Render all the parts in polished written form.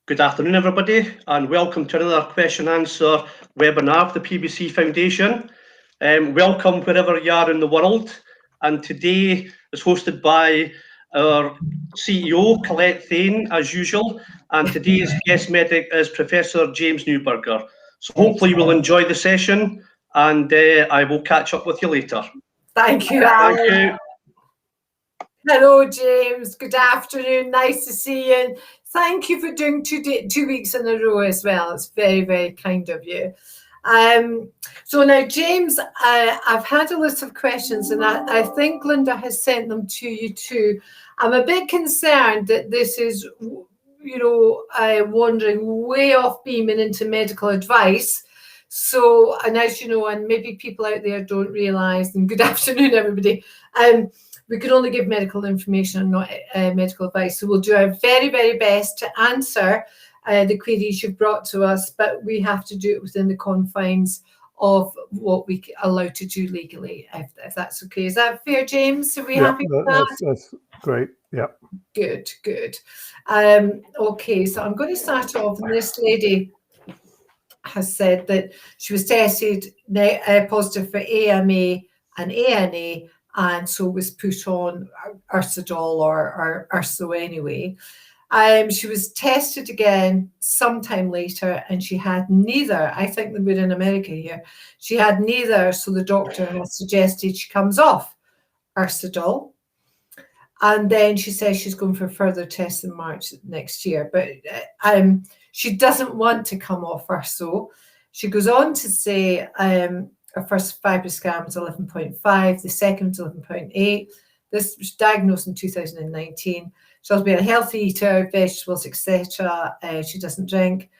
Good afternoon, everybody, and welcome to another question and answer webinar of the PBC Foundation. Welcome wherever you are in the world. And today is hosted by our CEO, Collette Thain, as usual. And today's guest medic is Professor James Neuberger. So hopefully you will enjoy the session, and I will catch up with you later. Thank you, Alan. Thank you. Hello, James. Good afternoon. Nice to see you. Thank you for doing 2 weeks in a row as well. It's very, very kind of you. So now, James, I've had a list of questions, and I think Linda has sent them to you too. I'm a bit concerned that this is, wandering way off beaming into medical advice. So, and as you know, and maybe people out there don't realise, and good afternoon, everybody, we can only give medical information and not medical advice. So we'll do our very, very best to answer the queries you've brought to us, but we have to do it within the confines of what we are allowed to do legally, if that's okay. Is that fair, James? Are we happy with that? That's great. Yeah. Good, good. Okay, so I'm going to start off, and this lady has said that she was tested positive for AMA and ANA, and so was put on Ursodol or Urso anyway. She was tested again sometime later, and she had neither. I think that we're in America here. She had neither, so the doctor has suggested she comes off Ursodol. And then she says she's going for further tests in March next year. But she doesn't want to come off Urso. She goes on to say her first FibroScan was 11.5, the second was 11.8. This was diagnosed in 2019. She's been a healthy eater, vegetables, etc. She doesn't drink.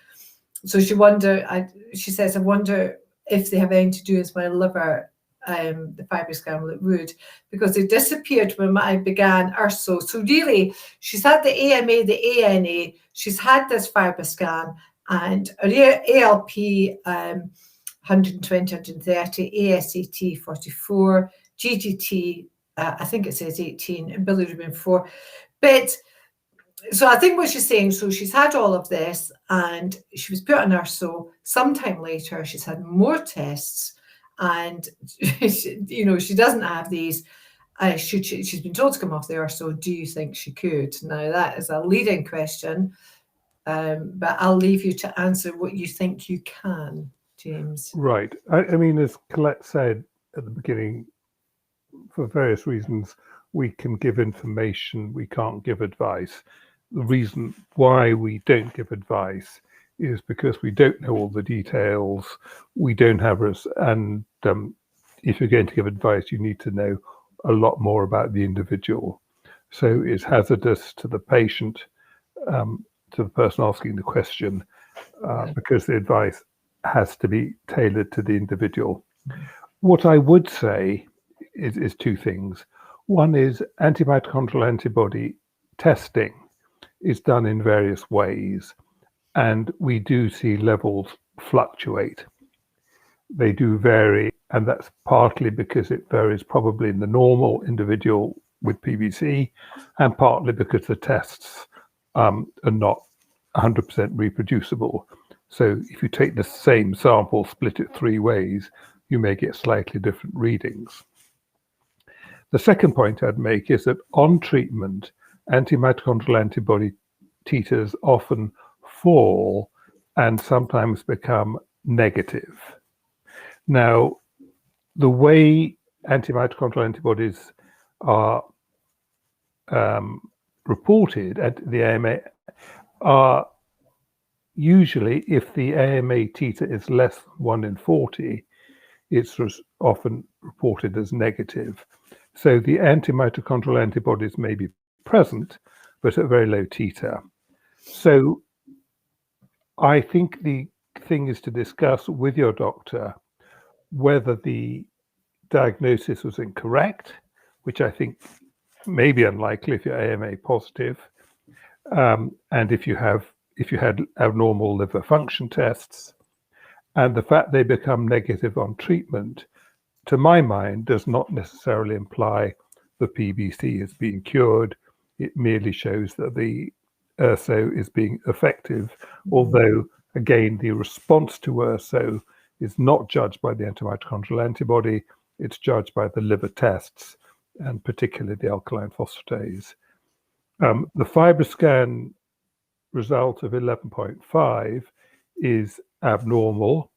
So she says, I wonder if they have anything to do with my liver, the FibroScan. Well, it would, because it disappeared when I began Urso. So really, she's had the AMA, the ANA, she's had this FibroScan, and her ALP 120, 130, ASAT 44, GGT, I think it says 18, and bilirubin 4. But so I think what she's saying, so she's had all of this, and she was put on Urso. Sometime later, she's had more tests, and she doesn't have these. She's been told to come off the Urso. Do you think she could? Now that is a leading question, but I'll leave you to answer what you think you can, James. Right. I mean, as Collette said at the beginning, for various reasons, we can give information, we can't give advice. The reason why we don't give advice is because we don't know all the details, we don't have us, and if you're going to give advice, you need to know a lot more about the individual. So it's hazardous to the patient, to the person asking the question, because the advice has to be tailored to the individual. What I would say is two things. One is anti-mitochondrial antibody testing is done in various ways, and we do see levels fluctuate. They do vary, and that's partly because it varies probably in the normal individual with PBC, and partly because the tests are not 100% reproducible. So if you take the same sample, split it 3 ways, you may get slightly different readings. The second point I'd make is that on treatment, anti-mitochondrial antibody titers often fall and sometimes become negative. Now, the way anti-mitochondrial antibodies are reported at the AMA are usually, if the AMA titer is less than 1 in 40, it's often reported as negative. So the anti-mitochondrial antibodies may be present, but at very low titer. So I think the thing is to discuss with your doctor whether the diagnosis was incorrect, which I think may be unlikely if you're AMA positive, and if you had abnormal liver function tests, and the fact they become negative on treatment, to my mind, does not necessarily imply the PBC is being cured. It merely shows that the URSO is being effective, although, again, the response to URSO is not judged by the antimitochondrial antibody, it's judged by the liver tests, and particularly the alkaline phosphatase. The FibroScan result of 11.5 is abnormal.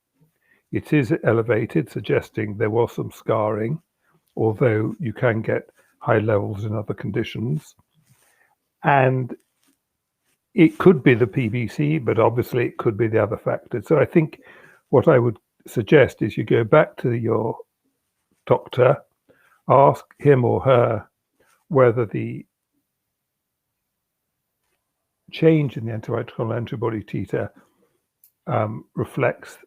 It is elevated, suggesting there was some scarring, although you can get high levels in other conditions. And it could be the PBC, but obviously it could be the other factors. So I think what I would suggest is you go back to your doctor, ask him or her whether the change in the antimitochondrial antibody titer reflects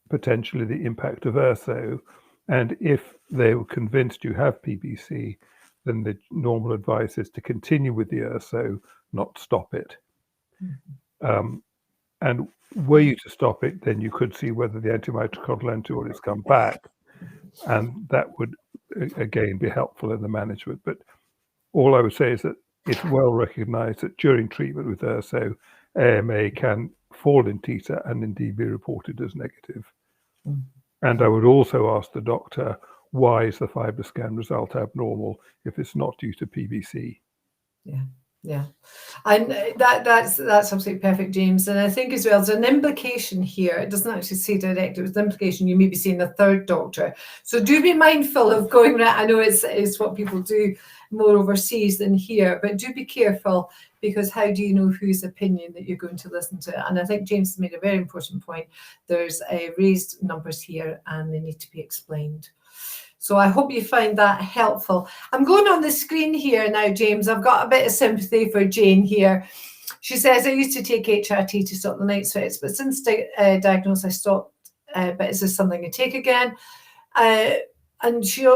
potentially the impact of URSO. And if they were convinced you have PBC, then the normal advice is to continue with the URSO, not stop it. And were you to stop it, then you could see whether the antimitochondrial antibodies come back, and that would again be helpful in the management. But all I would say is that it's well recognized that during treatment with URSO, AMA can fall in titer and indeed be reported as negative. And I would also ask the doctor, why is the FibroScan result abnormal if it's not due to PBC? Yeah, and that's absolutely perfect, James. And I think as well, there's an implication here. It doesn't actually say directly, it's an implication you may be seeing a third doctor. So do be mindful of going around. I know it's what people do more overseas than here, but do be careful, because how do you know whose opinion that you're going to listen to? And I think James has made a very important point. There's raised numbers here and they need to be explained. So I hope you find that helpful. I'm going on the screen here now, James. I've got a bit of sympathy for Jane here. She says, I used to take HRT to stop the night sweats, but since diagnosed, I stopped. But is this something I take again? And she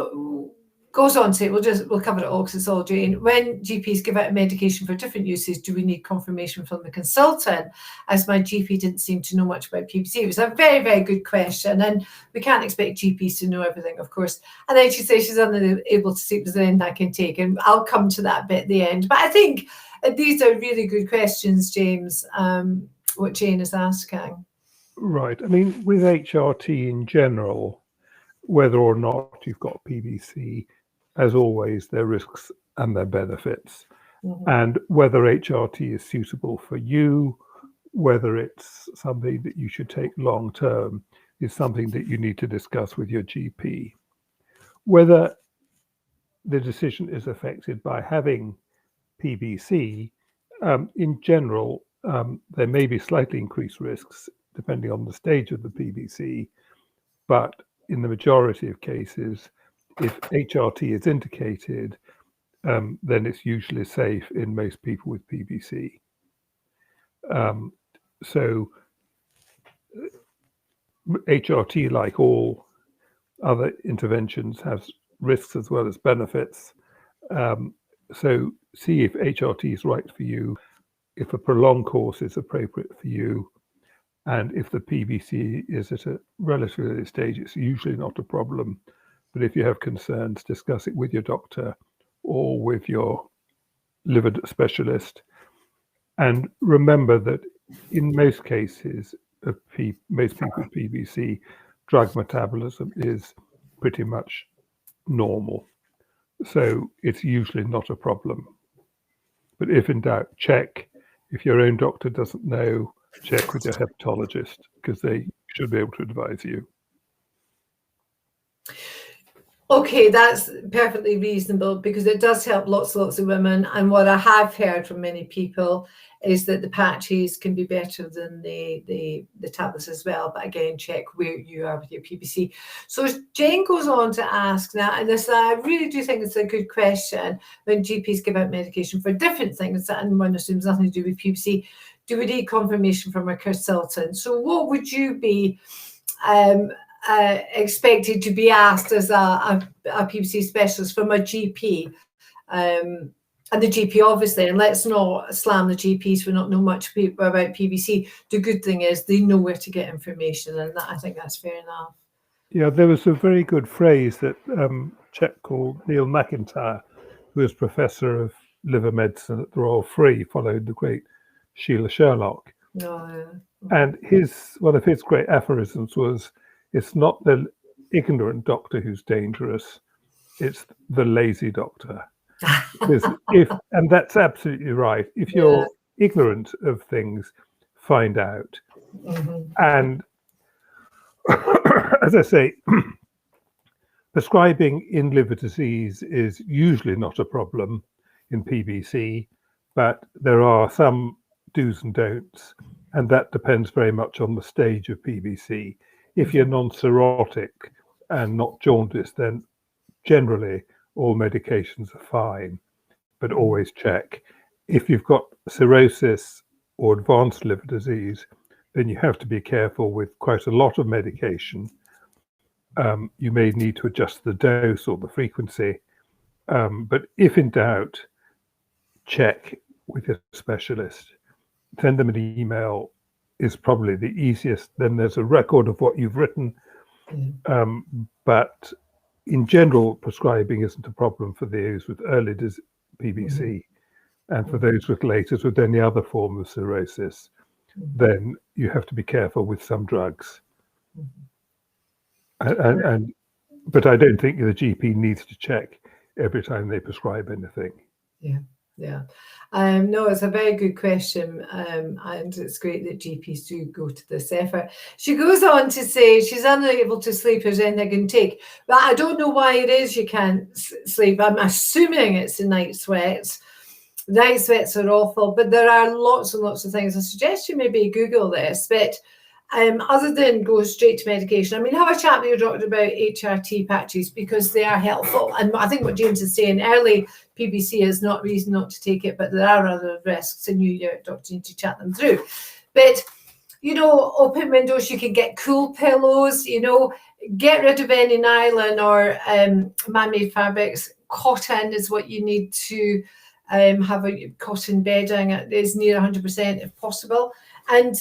goes on to say, we'll cover it all because it's all Jane. When GPs give out a medication for different uses, do we need confirmation from the consultant? As my GP didn't seem to know much about PBC. It was a very, very good question. And we can't expect GPs to know everything, of course. And then she says she's unable to sleep. Is there anything I can take? And I'll come to that bit at the end. But I think these are really good questions, James, what Jane is asking. Right. I mean, with HRT in general, whether or not you've got PBC, as always, there are risks and their benefits. And whether HRT is suitable for you, whether it's something that you should take long term, is something that you need to discuss with your GP. Whether the decision is affected by having PBC, in general, there may be slightly increased risks depending on the stage of the PBC, but in the majority of cases, if HRT is indicated, then it's usually safe in most people with PBC. So HRT, like all other interventions, has risks as well as benefits. So see if HRT is right for you, if a prolonged course is appropriate for you, and if the PBC is at a relatively early stage, it's usually not a problem. But if you have concerns, discuss it with your doctor or with your liver specialist. And remember that in most cases, most people with PBC, drug metabolism is pretty much normal. So it's usually not a problem. But if in doubt, check. If your own doctor doesn't know, check with your hepatologist, because they should be able to advise you. Okay, that's perfectly reasonable, because it does help lots of women. And what I have heard from many people is that the patches can be better than the tablets as well. But again, check where you are with your PBC. So Jane goes on to ask now, and this, I really do think it's a good question, when GPs give out medication for different things, and one assumes nothing to do with PBC, do we need confirmation from a consultant? So what would you be expected to be asked as a PBC specialist from a GP? And the GP, obviously, and let's not slam the GPs for not know much about PBC. The good thing is they know where to get information, and that, I think that's fair enough. Yeah, there was a very good phrase that chap called Neil McIntyre, who was professor of liver medicine at the Royal Free, followed the great Sheila Sherlock. No. And one of his great aphorisms was, it's not the ignorant doctor who's dangerous, it's the lazy doctor. Because and that's absolutely right. If you're ignorant of things, find out. And as I say, prescribing in liver disease is usually not a problem in PBC, but there are some do's and don'ts, and that depends very much on the stage of PBC. If you're non-cirrhotic and not jaundiced, then generally all medications are fine, but always check. If you've got cirrhosis or advanced liver disease, then you have to be careful with quite a lot of medication. You may need to adjust the dose or the frequency, but if in doubt, check with your specialist. Send them an email is probably the easiest. Then there's a record of what you've written, but in general, prescribing isn't a problem for those with early PBC, and for those with later, with any other form of cirrhosis, then you have to be careful with some drugs. But I don't think the GP needs to check every time they prescribe anything. Yeah. No, it's a very good question, and it's great that GPs do go to this effort. She goes on to say she's unable to sleep. Is anything I can take? But I don't know why it is you can't sleep. I'm assuming it's the night sweats. Night sweats are awful, but there are lots and lots of things. I suggest you maybe Google this, but other than go straight to medication, I mean, have a chat with your doctor about HRT patches because they are helpful. And I think what James is saying, early PBC is not reason not to take it, but there are other risks and your doctor needs to chat them through. But, open windows, you can get cool pillows, get rid of any nylon or man-made fabrics. Cotton is what you need to have a cotton bedding. It is near 100% if possible. And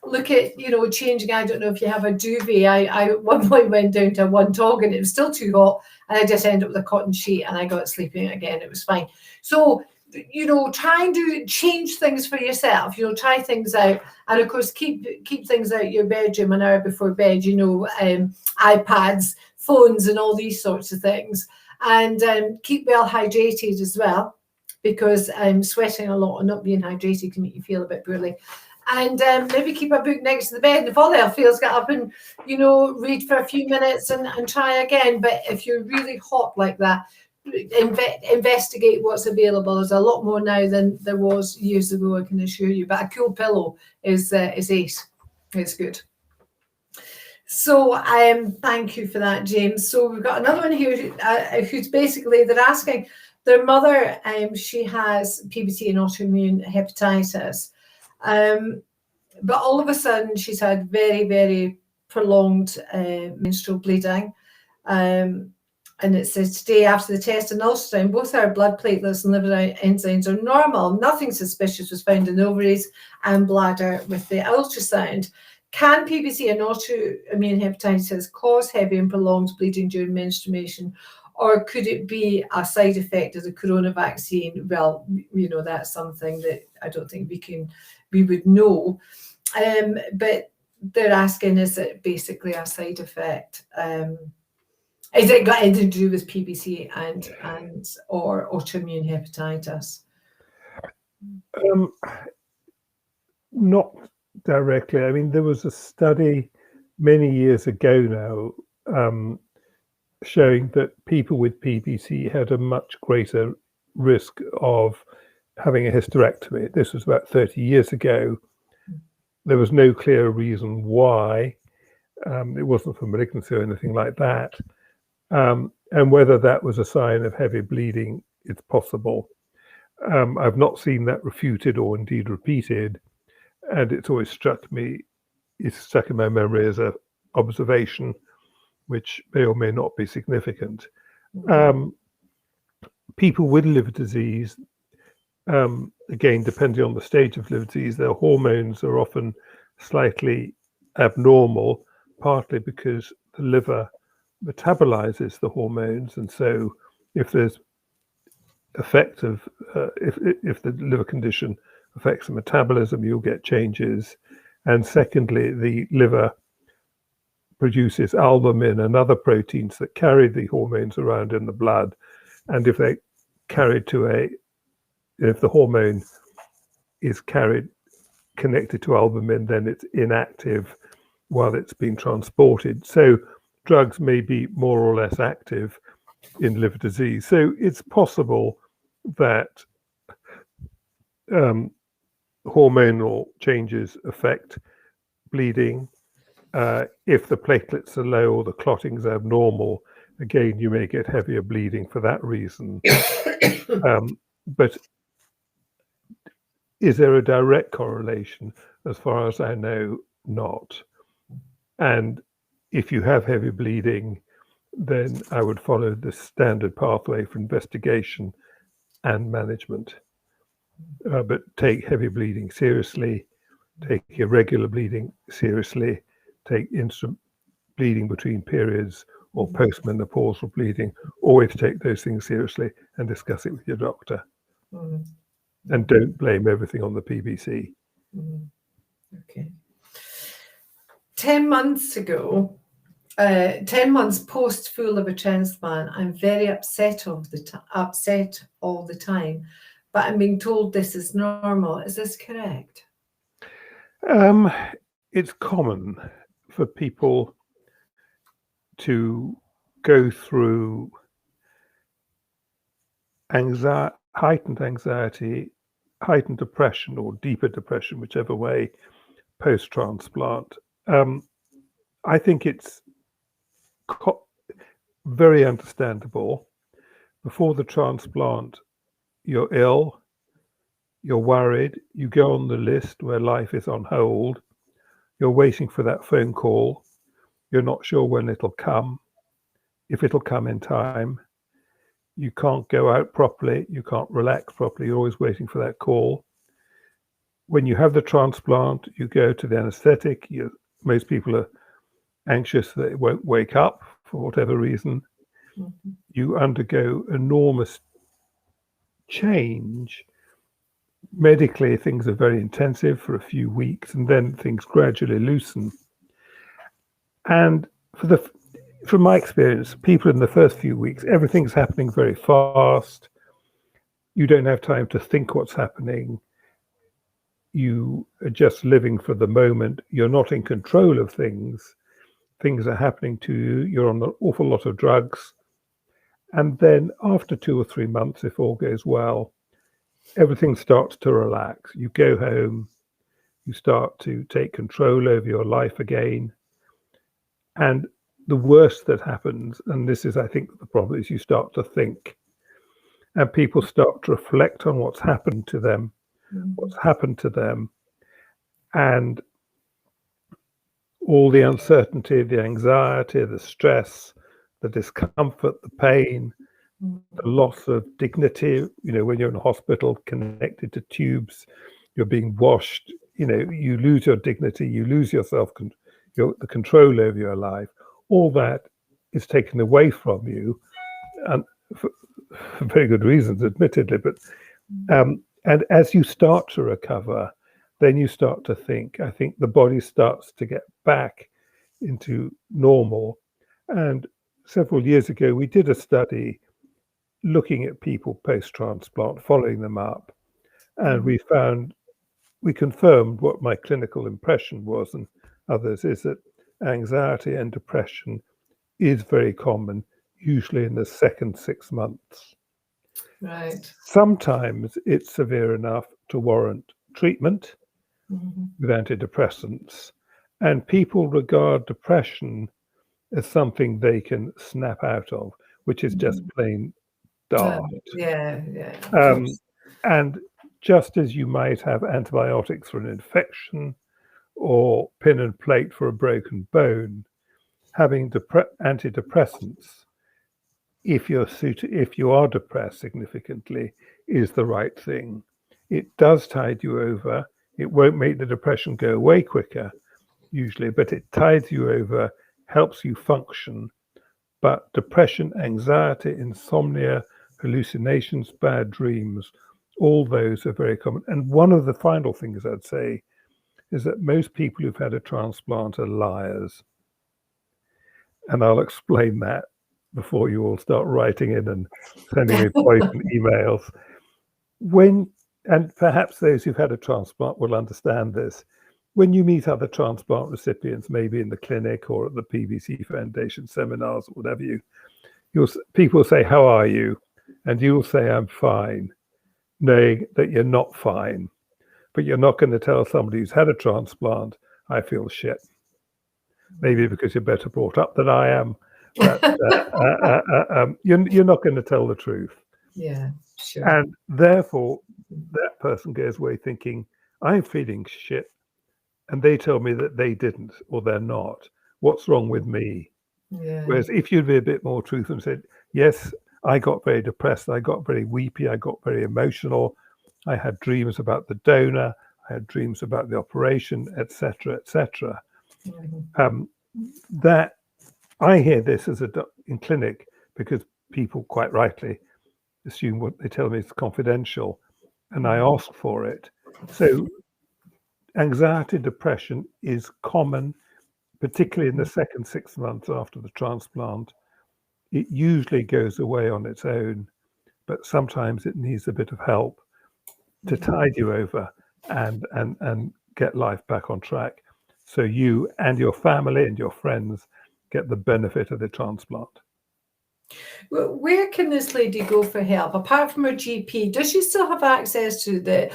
look at, changing. I don't know if you have a duvet. I at one point went down to one tog and it was still too hot. And I just ended up with a cotton sheet and I got sleeping again. It was fine. So, try and change things for yourself. Try things out. And of course, keep things out your bedroom an hour before bed, iPads, phones and all these sorts of things. And keep well hydrated as well, because sweating a lot and not being hydrated can make you feel a bit poorly. And maybe keep a book next to the bed. And if all else fails, get up and, read for a few minutes and try again. But if you're really hot like that, investigate what's available. There's a lot more now than there was years ago, I can assure you. But a cool pillow is ace. It's good. So thank you for that, James. So we've got another one here who's basically, they're asking their mother, she has PBC and autoimmune hepatitis. But all of a sudden she's had very, very prolonged menstrual bleeding. And it says today after the test and ultrasound, both our blood platelets and liver enzymes are normal. Nothing suspicious was found in the ovaries and bladder with the ultrasound. Can PBC and autoimmune hepatitis cause heavy and prolonged bleeding during menstruation? Or could it be a side effect of the corona vaccine? Well, that's something that I don't think we would know. But they're asking, is it basically a side effect? Has it got anything to do with PBC and or autoimmune hepatitis? Not directly. I mean, there was a study many years ago now showing that people with PBC had a much greater risk of having a hysterectomy. This was about 30 years ago. There was no clear reason why. It wasn't for malignancy or anything like that. And whether that was a sign of heavy bleeding, it's possible. I've not seen that refuted or indeed repeated. And it's always struck me, it's stuck in my memory as an observation, which may or may not be significant. People with liver disease, again, depending on the stage of liver disease, their hormones are often slightly abnormal, partly because the liver metabolizes the hormones. And so if there's effect of, if the liver condition affects the metabolism, you'll get changes. And secondly, the liver produces albumin and other proteins that carry the hormones around in the blood. And if they carried if the hormone is connected to albumin, then it's inactive while it's being transported. So drugs may be more or less active in liver disease. So it's possible that hormonal changes affect bleeding. If the platelets are low or the clotting is abnormal, again, you may get heavier bleeding for that reason. But is there a direct correlation? As far as I know, not. And if you have heavy bleeding, then I would follow the standard pathway for investigation and management. But take heavy bleeding seriously, take irregular bleeding seriously, take instant bleeding between periods or postmenopausal bleeding. Always take those things seriously and discuss it with your doctor. And don't blame everything on the PBC. Okay. 10 months ago, 10 months post full liver transplant, I'm very upset all the time, but I'm being told this is normal. Is this correct? It's common for people to go through heightened anxiety, heightened depression, or deeper depression, whichever way, post-transplant. I think it's very understandable. Before the transplant, you're ill, you're worried, you go on the list where life is on hold, you're waiting for that phone call, you're not sure when it'll come, if it'll come in time, you can't go out properly, you can't relax properly, you're always waiting for that call. When you have the transplant, you go to the anesthetic, most people are anxious that it won't wake up for whatever reason. You undergo enormous change. Medically, things are very intensive for a few weeks, and then things gradually loosen. And from my experience, people in the first few weeks, everything's happening very fast. You don't have time to think what's happening. You are just living for the moment. You're not in control of things. Things are happening to you. You're on an awful lot of drugs. And then after 2 or 3 months, if all goes well, everything starts to relax. You go home, you start to take control over your life again. And the worst that happens, and this is, I think, the problem, is you start to think. And people start to reflect on what's happened to them, and all the uncertainty, the anxiety, the stress, the discomfort, the pain, the loss of dignity. When you're in a hospital connected to tubes, you're being washed, you lose your dignity, you lose yourself, the control over your life. All that is taken away from you, and for very good reasons, admittedly. But and as you start to recover, then you start to think. I think the body starts to get back into normal. And several years ago, we did a study looking at people post-transplant, following them up, and we confirmed what my clinical impression was, and others, is that anxiety and depression is very common, usually in the second 6 months. Right. Sometimes it's severe enough to warrant treatment with antidepressants, and people regard depression as something they can snap out of, which is just plain daft. And just as you might have antibiotics for an infection or pin and plate for a broken bone, having antidepressants, if you are depressed significantly, is the right thing. It does tide you over. It won't make the depression go away quicker, usually, but it tides you over, helps you function. But depression, anxiety, insomnia, hallucinations, bad dreams, All those are very common. And one of the final things I'd say is that most people who've had a transplant are liars. And I'll explain that before you all start writing in and sending me poison emails. And perhaps those who've had a transplant will understand this. When you meet other transplant recipients, maybe in the clinic or at the PBC Foundation seminars, or whatever, people say, "How are you?" And you'll say, "I'm fine," knowing that you're not fine. But you're not going to tell somebody who's had a transplant, "I feel shit." Maybe because you're better brought up than I am, but you're not going to tell the truth. Yeah, sure. And therefore, that person goes away thinking, "I'm feeling shit," and they tell me that they didn't or they're not. What's wrong with me? Yeah. Whereas if you'd be a bit more truthful and said, "Yes, I got very depressed, I got very weepy, I got very emotional, I had dreams about the donor, I had dreams about the operation, etc., etc." That I hear this as in clinic because people quite rightly assume what they tell me is confidential, and I ask for it. So anxiety, depression is common, particularly in the second 6 months after the transplant. It usually goes away on its own, but sometimes it needs a bit of help to tide you over and get life back on track, so you and your family and your friends get the benefit of the transplant. Well, where can this lady go for help apart from her GP? Does she still have access to the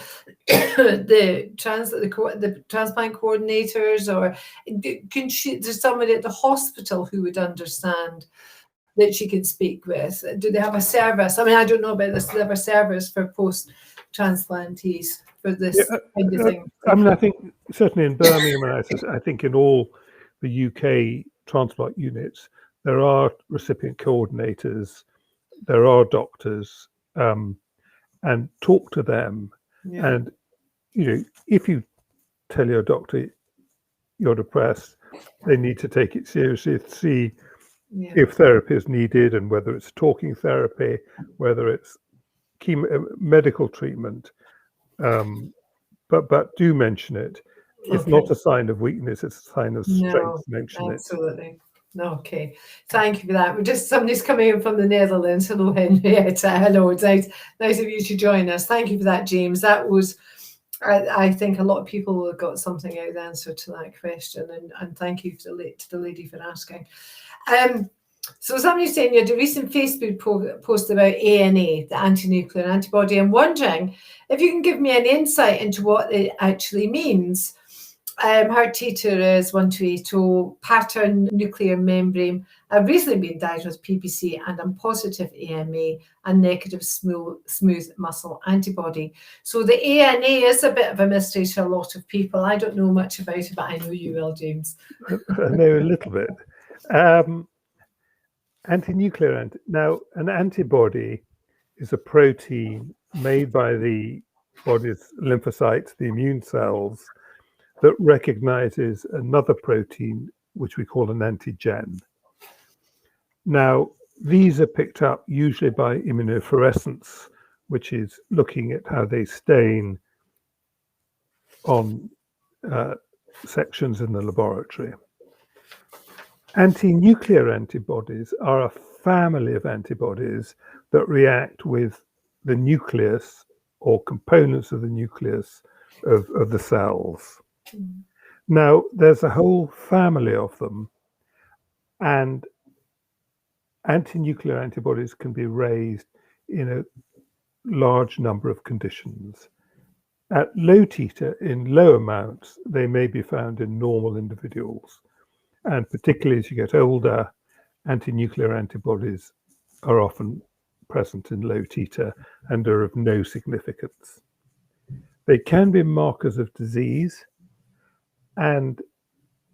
transplant coordinators, or there's somebody at the hospital who would understand that she can speak with? Do they have a service? I mean, I don't know about this. Do they have a service for post-transplantees for this kind of thing? I mean, I think certainly in Birmingham, and I think in all the UK transplant units, there are recipient coordinators, there are doctors, and talk to them. Yeah. And if you tell your doctor you're depressed, they need to take it seriously to see if therapy is needed, and whether it's talking therapy, whether it's medical treatment. But do mention it. It's not a sign of weakness, it's a sign of strength. Mention absolutely. Okay, thank you for that. Somebody's coming in from the Netherlands. Hello, Henrietta. Hello, it's nice of you to join us. Thank you for that, James. That was, I think a lot of people have got something out of the answer to that question, and thank you to the lady for asking. So somebody's saying you had a recent Facebook post about ANA, the anti-nuclear antibody. I'm wondering if you can give me an insight into what it actually means. Heart teacher is 1280, pattern nuclear membrane. I've recently been diagnosed with PBC and I'm positive AMA and negative smooth muscle antibody. So the ANA is a bit of a mystery to a lot of people. I don't know much about it, but I know you will, James. I know a little bit. Anti-nuclear now, an antibody is a protein made by the body's lymphocytes, the immune cells, that recognizes another protein, which we call an antigen. Now, these are picked up usually by immunofluorescence, which is looking at how they stain on sections in the laboratory. Anti-nuclear antibodies are a family of antibodies that react with the nucleus or components of the nucleus of the cells. Now, there's a whole family of them, and anti-nuclear antibodies can be raised in a large number of conditions. At low titer, in low amounts, they may be found in normal individuals. And particularly as you get older, anti-nuclear antibodies are often present in low titer and are of no significance. They can be markers of disease. And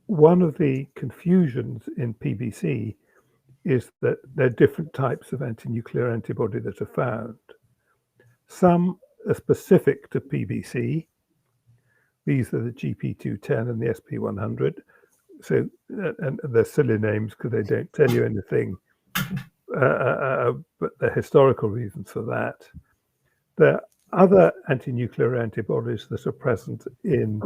one of the confusions in PBC is that there are different types of anti-nuclear antibody that are found. Some are specific to PBC. These are the GP210 and the SP100. So, and they're silly names because they don't tell you anything, but there are historical reasons for that. There are other anti-nuclear antibodies that are present in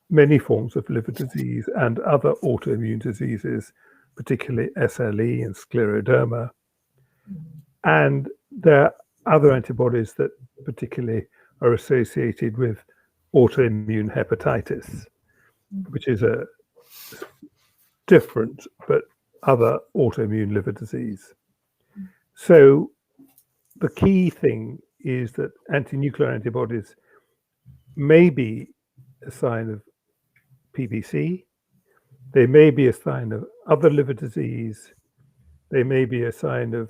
many forms of liver disease and other autoimmune diseases, particularly SLE and scleroderma. And there are other antibodies that particularly are associated with autoimmune hepatitis, which is a different but other autoimmune liver disease. So the key thing is that anti-nuclear antibodies may be a sign of PBC, they may be a sign of other liver disease, they may be a sign of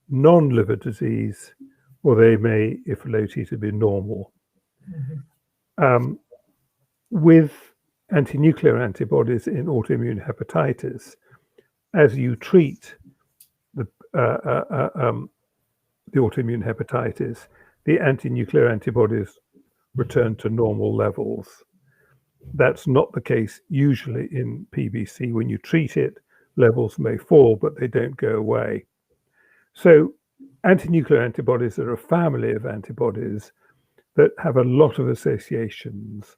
non-liver disease, or they may, if low titer, be normal. With anti-nuclear antibodies in autoimmune hepatitis, as you treat the autoimmune hepatitis, the anti-nuclear antibodies return to normal levels. That's not the case usually in PBC. When you treat it, levels may fall, but they don't go away. So anti-nuclear antibodies are a family of antibodies that have a lot of associations.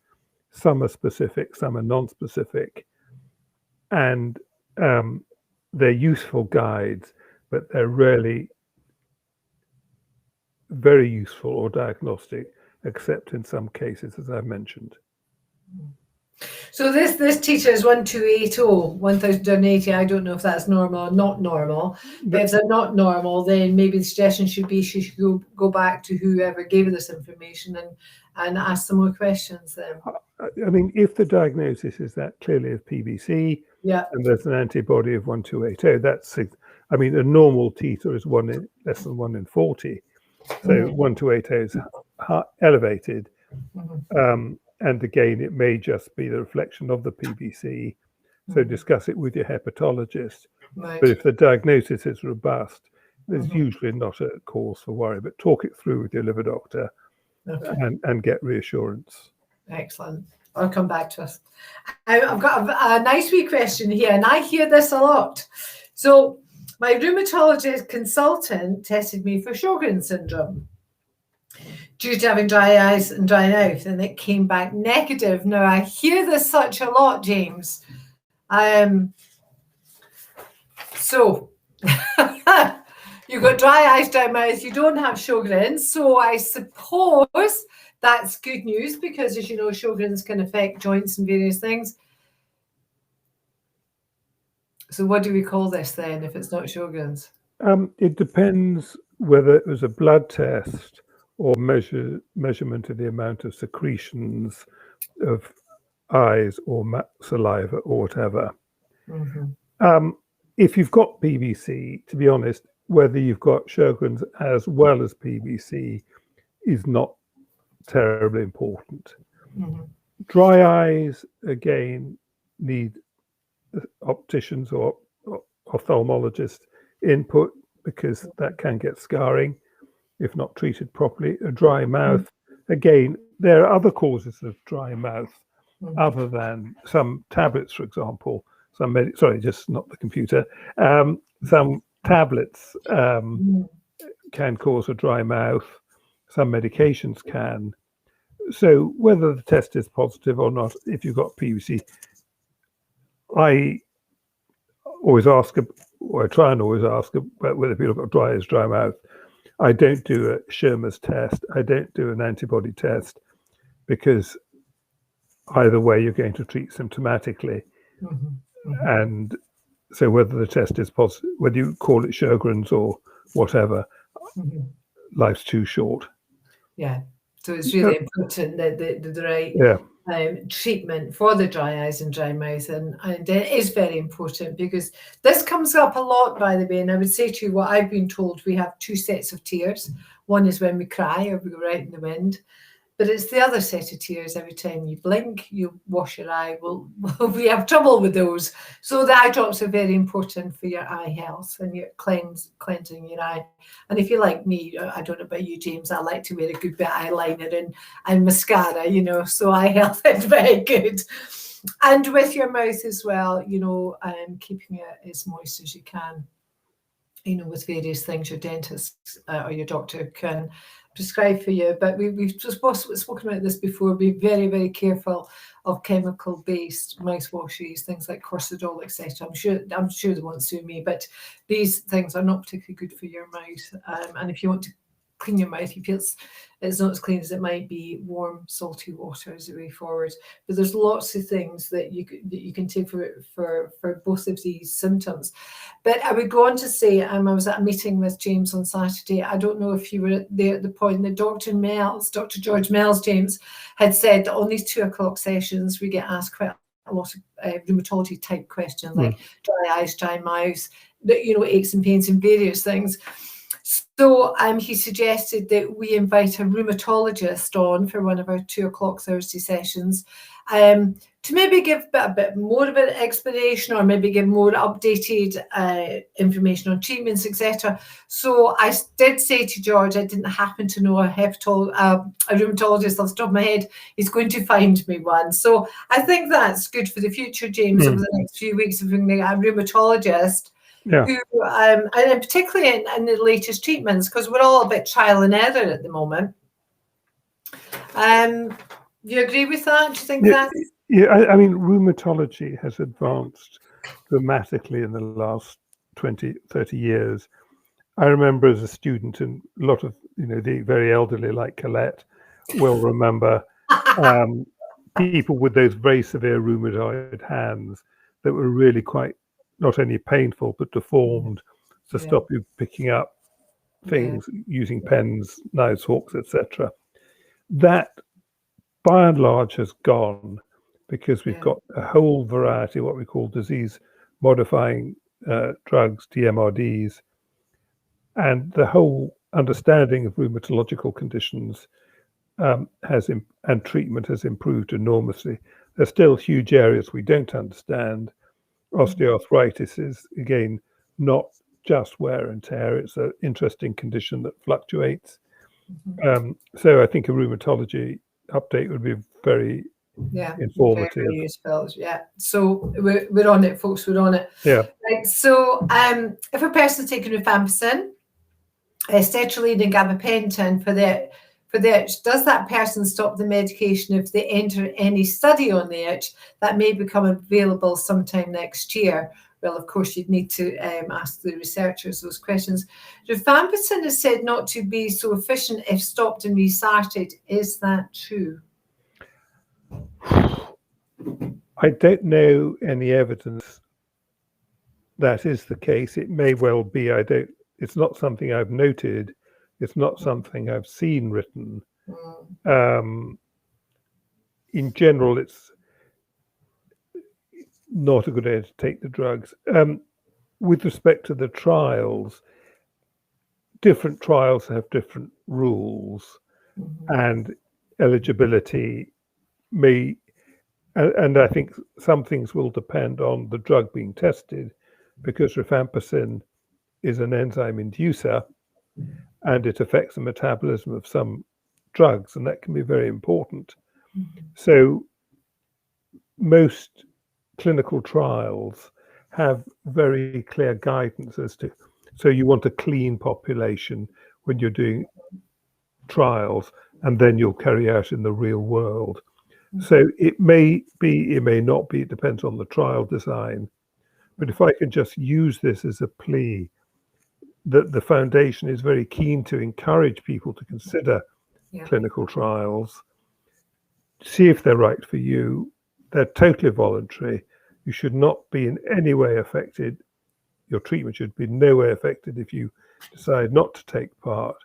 Some are specific, some are non-specific, and they're useful guides, but they're rarely very useful or diagnostic, except in some cases, as I've mentioned. So this teacher is 1280, 1080. I don't know if that's normal or not normal. But if they're not normal, then maybe the suggestion should be she should go back to whoever gave her this information and ask some more questions then. I mean, if the diagnosis is that clearly of PBC, yeah, and there's an antibody of 1280, that's, I mean, a normal titer is less than 1 in 40. So 1280 is elevated. And again, it may just be the reflection of the PBC. So discuss it with your hepatologist. Right. But if the diagnosis is robust, there's usually not a cause for worry, but talk it through with your liver doctor and get reassurance. Excellent. I'll come back to us. I've got a nice wee question here, and I hear this a lot. So my rheumatologist consultant tested me for Sjogren's syndrome due to having dry eyes and dry mouth, and it came back negative. Now, I hear this such a lot, James. So you've got dry eyes, dry mouth, you don't have Sjogren's. So I suppose that's good news because, as you know, Sjogren's can affect joints and various things. So what do we call this then if it's not Sjogren's? It depends whether it was a blood test or measurement of the amount of secretions of eyes or saliva or whatever. If you've got PBC, to be honest, whether you've got Sjogren's as well as PBC is not terribly important. Dry eyes, again, need opticians or ophthalmologist input because that can get scarring if not treated properly. A dry mouth, again, there are other causes of dry mouth other than some tablets, for example. Just not the computer. Some tablets can cause a dry mouth. Some medications can. So whether the test is positive or not, if you've got PBC, I always ask, or I try and always ask about whether people have got dry eyes, dry mouth. I don't do a Schirmer's test. I don't do an antibody test because either way you're going to treat symptomatically. And so whether the test is positive, whether you call it Sjogren's or whatever, life's too short. Yeah. So it's really important that the right treatment for the dry eyes and dry mouth, and it is very important because this comes up a lot, by the way. And I would say to you, what I've been told, we have two sets of tears. One is when we cry or we go right in the wind, but it's the other set of tears every time you blink, you wash your eye. We have trouble with those. So the eye drops are very important for your eye health and your cleansing your eye. And if you're like me, I don't know about you, James, I like to wear a good bit of eyeliner and mascara, so eye health is very good. And with your mouth as well, keeping it as moist as you can, with various things your dentist or your doctor can prescribe for you. But we've just spoken about this before. Be very, very careful of chemical-based mouthwashes, things like Corsidol, etc. I'm sure they won't sue me, but these things are not particularly good for your mouth. And if you want to clean your mouth, you feel it's not as clean as it might be, warm, salty water is the way forward. But there's lots of things that you can take for both of these symptoms. But I would go on to say, I was at a meeting with James on Saturday. I don't know if you were there at the point that Dr. George Mells, James, had said that on these 2 o'clock sessions, we get asked quite a lot of rheumatology type questions, like dry eyes, dry mouth, aches and pains and various things. So he suggested that we invite a rheumatologist on for one of our 2 o'clock Thursday sessions to maybe give a bit more of an explanation, or maybe give more updated information on treatments, etc. So I did say to George, I didn't happen to know a rheumatologist off the top of my head. He's going to find me one. So I think that's good for the future, James, over the next few weeks, if we can get a rheumatologist. Yeah. Who, and particularly in the latest treatments, because we're all a bit trial and error at the moment. Do you agree with that? Do you think that? Yeah, I mean, rheumatology has advanced dramatically in the last 20, 30 years. I remember as a student, and a lot of, the very elderly like Collette will remember people with those very severe rheumatoid hands that were really quite not only painful but deformed to stop you picking up things using pens, knives, forks, etc. That by and large has gone, because we've got a whole variety of what we call disease modifying drugs, DMRDs, and the whole understanding of rheumatological conditions and treatment has improved enormously. There's still huge areas we don't understand. Osteoarthritis is, again, not just wear and tear. It's an interesting condition that fluctuates. So I think a rheumatology update would be very informative. Very useful. So we're on it, folks. We're on it. Right. So if a person's taking rifampicin, sertraline and gabapentin for the itch, does that person stop the medication if they enter any study on the itch that may become available sometime next year? Well, of course, you'd need to ask the researchers those questions. Rifampicin is said not to be so efficient if stopped and restarted. Is that true? I don't know any evidence that is the case. It may well be. It's not something I've noted. It's not something I've seen written. In general, it's not a good idea to take the drugs. With respect to the trials, different trials have different rules, and eligibility may, and I think some things will depend on the drug being tested, because rifampicin is an enzyme inducer, and it affects the metabolism of some drugs, and that can be very important. So most clinical trials have very clear guidance as to, so you want a clean population when you're doing trials, and then you'll carry out in the real world. So it may be, it may not be, it depends on the trial design. But if I can just use this as a plea, that the foundation is very keen to encourage people to consider clinical trials, see if they're right for you. They're totally voluntary. You should not be in any way affected. Your treatment should be in no way affected if you decide not to take part.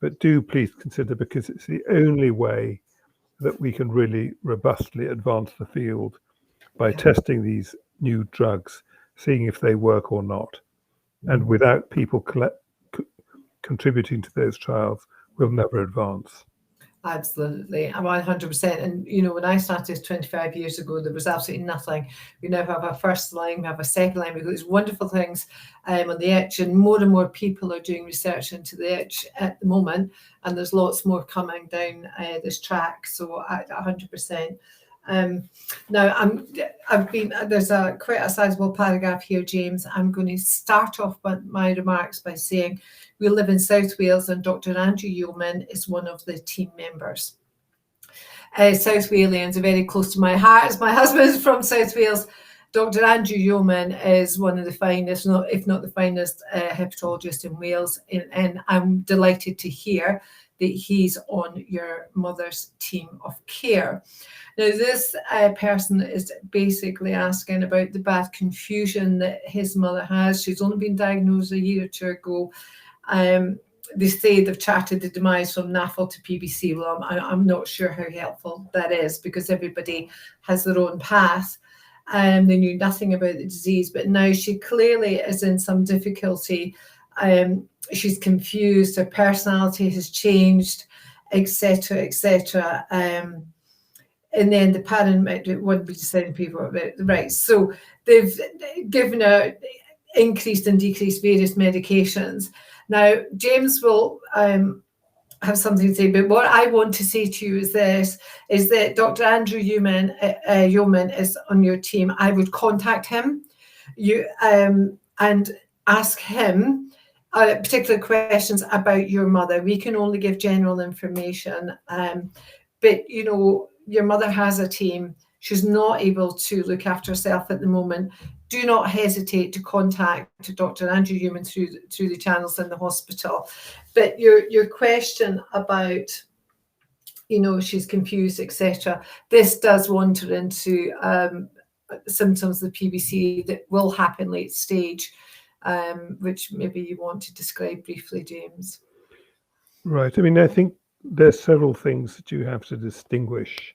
But do please consider, because it's the only way that we can really robustly advance the field, by testing these new drugs, seeing if they work or not. And without people contributing to those trials, we'll never advance. Absolutely, I'm 100%. And when I started 25 years ago, there was absolutely nothing. We now have a first line, we have a second line. We've got these wonderful things on the itch, and more people are doing research into the itch at the moment, and there's lots more coming down this track. So 100%. Now, there's quite a sizable paragraph here, James. I'm going to start off my remarks by saying we live in South Wales and Dr. Andrew Yeoman is one of the team members. South Walians are very close to my heart, as my husband is from South Wales. Dr. Andrew Yeoman is one of the finest, if not the finest, hepatologist in Wales, and I'm delighted to hear that he's on your mother's team of care. Now, this person is basically asking about the bad confusion that his mother has. She's only been diagnosed a year or two ago. They say they've charted the demise from NAFL to PBC. Well, I'm not sure how helpful that is, because everybody has their own path. They knew nothing about the disease, but now she clearly is in some difficulty. She's confused, her personality has changed, etc., etc. And then the parent would be deciding people about the right. So they've given her increased and decreased various medications. Now, James will have something to say, but what I want to say to you is this, is that Dr. Andrew Yeoman is on your team. I would contact him and ask him particular questions about your mother. We can only give general information, but you know, your mother has a team. She's not able to look after herself at the moment. Do not hesitate to contact Dr. Andrew Yeoman through the channels in the hospital. But your question about, you know, she's confused, etc. This does wander into symptoms of the PBC that will happen late stage, which maybe you want to describe briefly, James. Right. I mean, I think there's several things that you have to distinguish,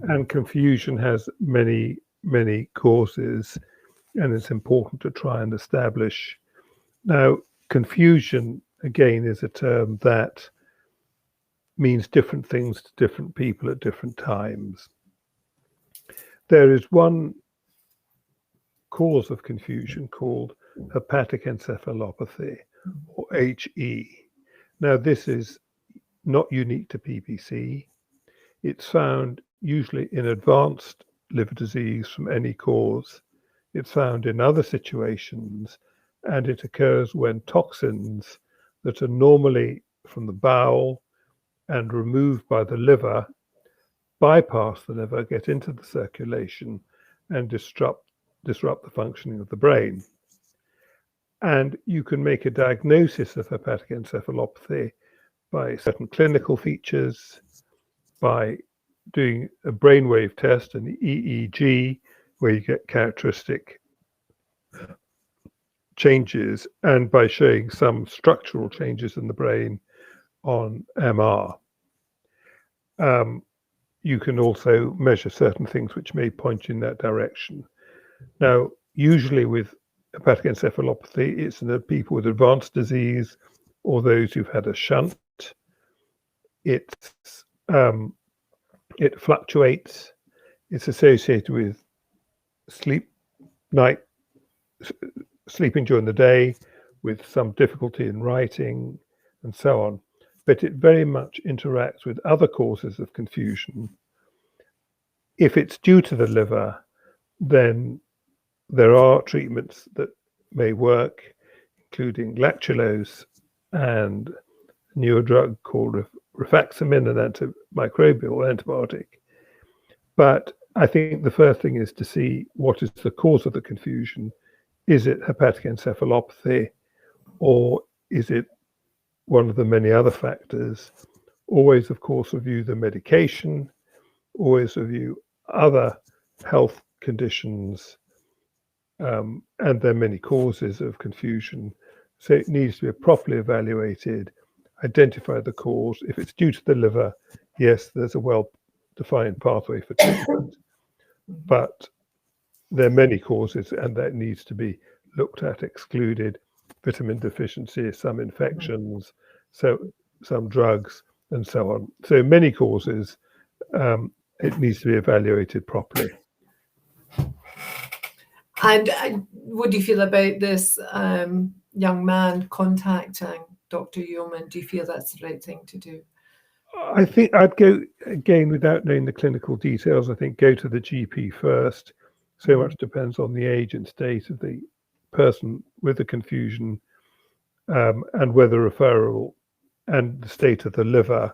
and confusion has many, many causes, and it's important to try and establish. Now, confusion, again, is a term that means different things to different people at different times. There is one cause of confusion called hepatic encephalopathy, or HE. Now, this is not unique to PBC. It's found usually in advanced liver disease from any cause. It's found in other situations, and it occurs when toxins that are normally from the bowel and removed by the liver bypass the liver, get into the circulation, and disrupt the functioning of the brain. And you can make a diagnosis of hepatic encephalopathy by certain clinical features, by doing a brainwave test, an EEG, where you get characteristic changes, and by showing some structural changes in the brain on MR. You can also measure certain things which may point you in that direction. Now, usually with hepatic encephalopathy, it's in the people with advanced disease or those who've had a shunt. It fluctuates. It's associated with sleeping during the day, with some difficulty in writing, and so on. But it very much interacts with other causes of confusion. If it's due to the liver, then there are treatments that may work, including lactulose and a newer drug called rifaximin, an antimicrobial antibiotic. But I think the first thing is to see what is the cause of the confusion. Is it hepatic encephalopathy, or is it one of the many other factors? Always, of course, review the medication, always review other health conditions, and there are many causes of confusion. So it needs to be properly evaluated, identify the cause. If it's due to the liver, yes, there's a well-defined pathway for treatment. But there are many causes, and that needs to be looked at, excluded. Vitamin deficiency, some infections, so some drugs, and so on. So many causes. It needs to be evaluated properly. And what do you feel about this young man contacting Dr. Yeoman? Do you feel that's the right thing to do? I think I'd go, again, without knowing the clinical details, I think go to the GP first. So much depends on the age and state of the person with the confusion, and whether referral and the state of the liver,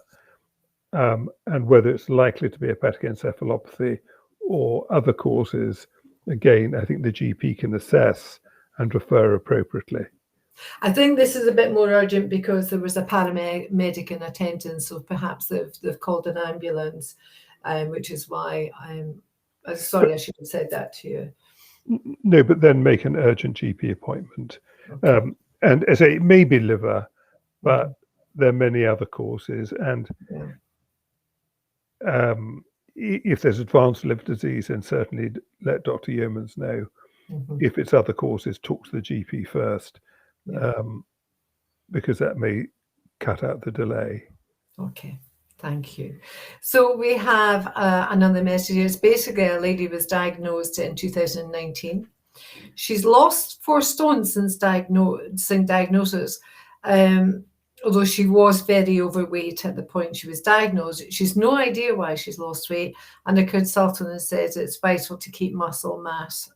and whether it's likely to be hepatic encephalopathy or other causes. Again, I think the GP can assess and refer appropriately. I think this is a bit more urgent because there was a paramedic in attendance, so perhaps they've called an ambulance, which is why I'm sorry, I should have said that to you. No, but then make an urgent GP appointment. Okay. And as I say, it may be liver, but there are many other causes. And if there's advanced liver disease, then certainly let Dr. Yeomans know. If it's other causes, talk to the GP first, because that may cut out the delay. Okay, thank you. So we have another message. It's basically a lady was diagnosed in 2019. She's lost 4 stone since diagnosis, although she was very overweight at the point she was diagnosed. She's no idea why she's lost weight, and the consultant says it's vital to keep muscle mass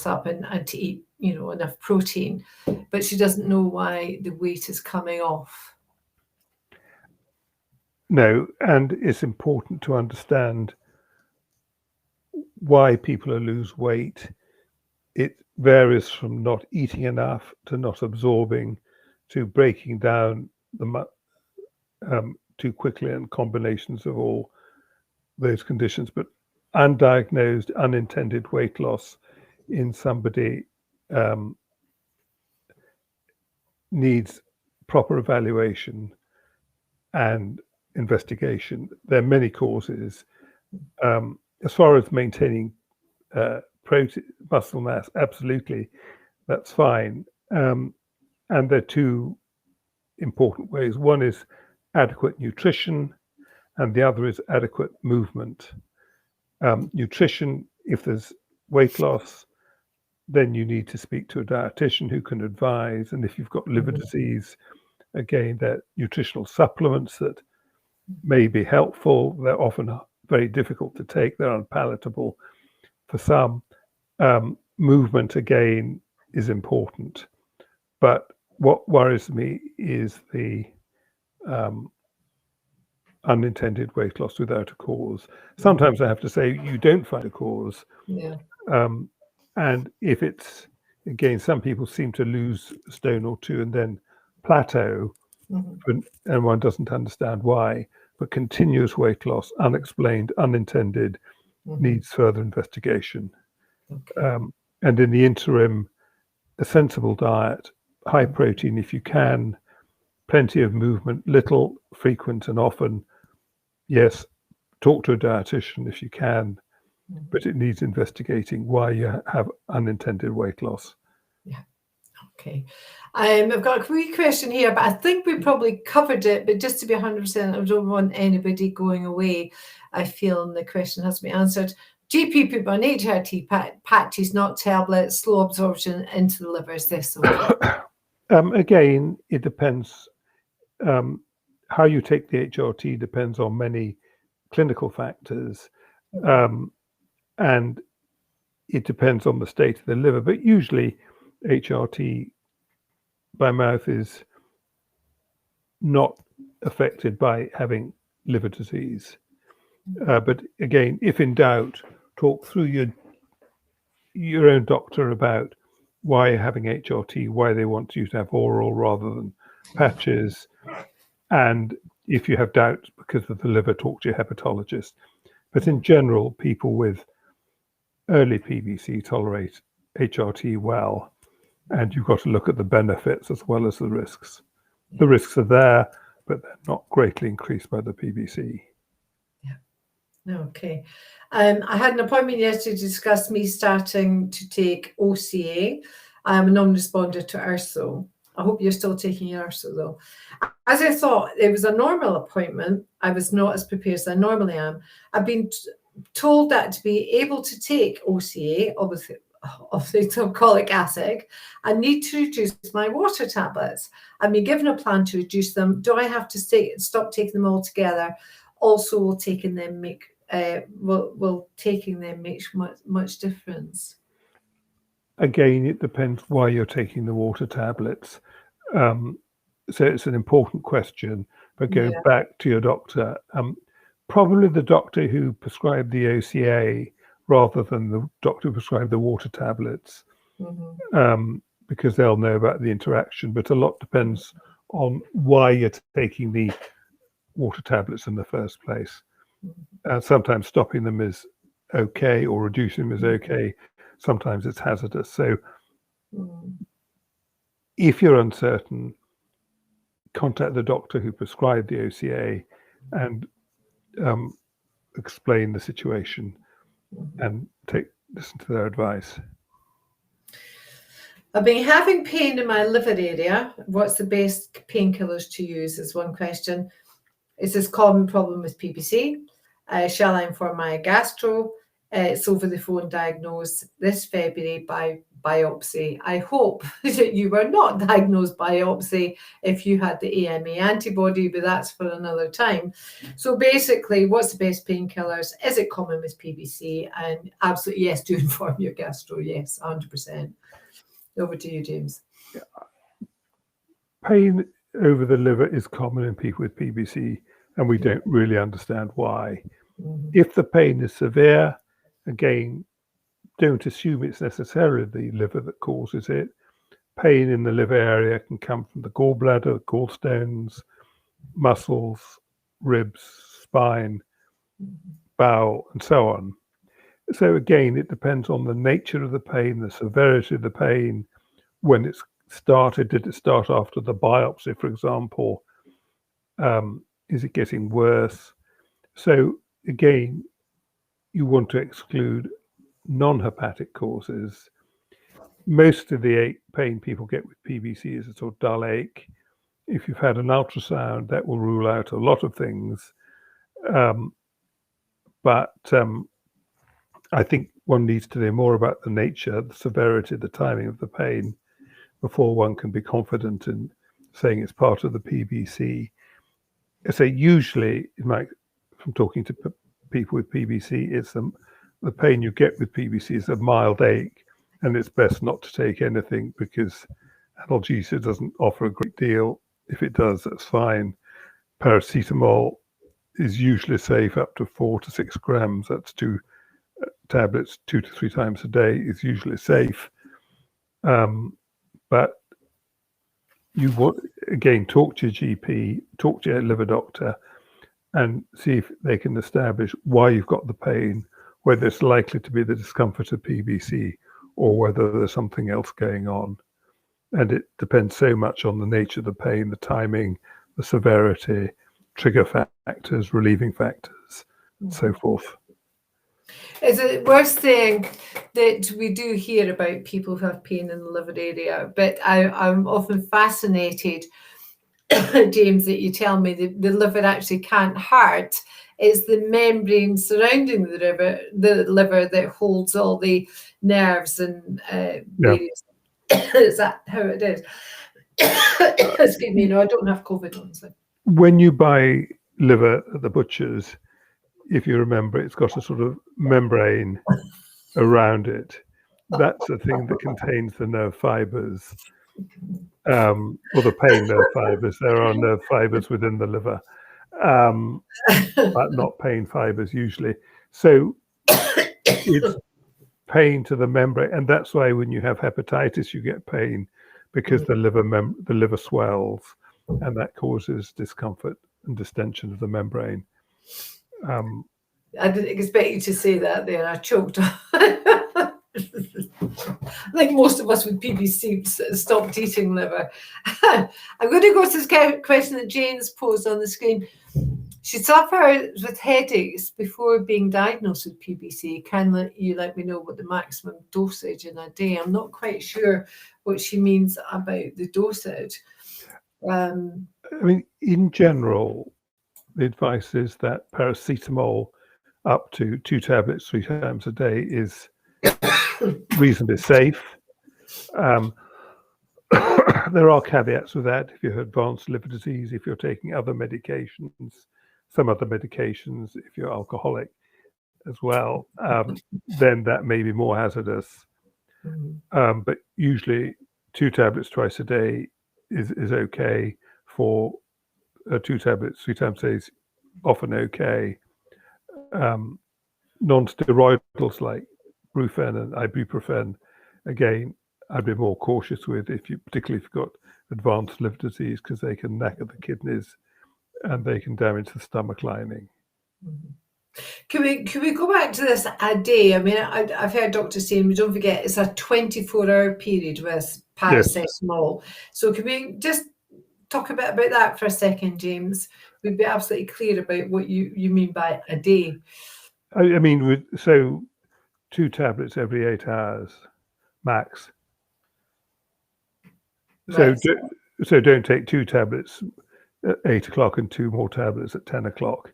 up and to eat, enough protein, but she doesn't know why the weight is coming off. No, and it's important to understand why people lose weight. It varies from not eating enough to not absorbing to breaking down too quickly, and combinations of all those conditions. But undiagnosed, unintended weight loss in somebody needs proper evaluation and investigation. There are many causes. As far as maintaining protein, muscle mass, absolutely, that's fine. And there are 2 important ways. One is adequate nutrition, and the other is adequate movement. Nutrition, if there's weight loss, then you need to speak to a dietitian who can advise. And if you've got liver disease, again, there are nutritional supplements that may be helpful. They're often very difficult to take. They're unpalatable for some. Movement, again, is important. But what worries me is the unintended weight loss without a cause. Sometimes I have to say, you don't find a cause. And if it's, again, some people seem to lose a stone or 2 and then plateau, and one doesn't understand why. But continuous weight loss, unexplained, unintended, needs further investigation. And in the interim, a sensible diet, high protein if you can, plenty of movement, little, frequent and often. Yes, talk to a dietitian if you can, but it needs investigating why you have unintended weight loss. Okay. I've got a wee question here, but I think we probably covered it, but just to be 100%, I don't want anybody going away, I feel, and the question has to be answered. GP put on HRT patches, not tablets, slow absorption into the liver. Is this okay? Again, it depends. How you take the HRT depends on many clinical factors, and it depends on the state of the liver. But usually HRT by mouth is not affected by having liver disease. But again, if in doubt, talk through your own doctor about why you're having HRT, why they want you to have oral rather than patches. And if you have doubts because of the liver, talk to your hepatologist. But in general, people with early PBC tolerate HRT well, and you've got to look at the benefits as well as the risks. The risks are there, but they're not greatly increased by the PBC. Okay. I had an appointment yesterday to discuss me starting to take OCA. I'm a non-responder to URSO. I hope you're still taking your URSO though. As I thought, it was a normal appointment. I was not as prepared as I normally am. I've been told that to be able to take OCA, obviously of the colic acid and need to reduce my water tablets. I've been given a plan to reduce them. Do I have to stop taking them altogether? Also, will taking them make much difference? Again, it depends why you're taking the water tablets. So it's an important question, but go back to your doctor. Probably the doctor who prescribed the OCA rather than the doctor who prescribed the water tablets, because they'll know about the interaction. But a lot depends on why you're taking the water tablets in the first place. Sometimes stopping them is okay, or reducing them is okay. Sometimes it's hazardous. So if you're uncertain, contact the doctor who prescribed the OCA and explain the situation and listen to their advice. I've been having pain in my liver area. What's the best painkillers to use is one question. Is this common problem with PBC? Shall I inform my gastro? It's over the phone diagnosed this February by biopsy. I hope that you were not diagnosed biopsy if you had the AMA antibody, but that's for another time. So basically, what's the best painkillers? Is it common with PBC? And absolutely, yes, do inform your gastro. Yes, 100%. Over to you, James. Pain over the liver is common in people with PBC, and we don't really understand why. If the pain is severe, again, don't assume it's necessarily the liver that causes it. Pain in the liver area can come from the gallbladder, gallstones, muscles, ribs, spine, bowel, and so on. So again, it depends on the nature of the pain, the severity of the pain, when it's started. Did it start after the biopsy, for example? Is it getting worse? So again, you want to exclude non-hepatic causes. Most of the pain people get with PBC is a sort of dull ache. If you've had an ultrasound, that will rule out a lot of things. But I think one needs to know more about the nature, the severity, the timing of the pain before one can be confident in saying it's part of the PBC. I say usually, from talking to people with PBC, it's the pain you get with PBC is a mild ache, and it's best not to take anything because analgesia doesn't offer a great deal. If it does, that's fine. Paracetamol is usually safe up to 4 to 6 grams. That's 2 tablets 2 to 3 times a day is usually safe. But you want, again, talk to your GP, talk to your liver doctor, and see if they can establish why you've got the pain, whether it's likely to be the discomfort of PBC or whether there's something else going on. And it depends so much on the nature of the pain, the timing, the severity, trigger factors, relieving factors, and so forth. Is it worth saying that we do hear about people who have pain in the liver area, but I'm often fascinated, James, that you tell me that the liver actually can't hurt. It's the membrane surrounding the liver that holds all the nerves and various. Is that how it is? Excuse me, no, I don't have COVID, honestly. When you buy liver at the butcher's, if you remember, it's got a sort of membrane around it. That's the thing that contains the nerve fibers, or the pain nerve fibers. There are nerve fibers within the liver, but not pain fibers usually. So it's pain to the membrane, and that's why when you have hepatitis, you get pain because the liver swells, and that causes discomfort and distension of the membrane. I didn't expect you to say that there. I choked. I think most of us with PBC stopped eating liver. I'm going to go to this question that Jane's posed on the screen. She suffered with headaches before being diagnosed with PBC. Can you let me know what the maximum dosage in a day? I'm not quite sure what she means about the dosage. I mean, in general, the advice is that paracetamol up to 2 tablets 3 times a day is reasonably safe. There are caveats with that. If you have advanced liver disease, if you're taking other medications, some other medications, if you're alcoholic as well, then that may be more hazardous. But usually 2 tablets twice a day is okay. For 2 tablets 3 times a day is often okay. Non-steroidals like Brufen and ibuprofen, again, I'd be more cautious with, particularly if you've got advanced liver disease, because they can knacker the kidneys and they can damage the stomach lining. Can we go back to this a day? I mean, I've heard doctors saying, don't forget, it's a 24-hour period with paracetamol. Yes. So can we just talk a bit about that for a second, James? We'd be absolutely clear about what you mean by a day. I mean, so 2 tablets every 8 hours max. So, right. So don't take 2 tablets at 8 o'clock and 2 more tablets at 10 o'clock.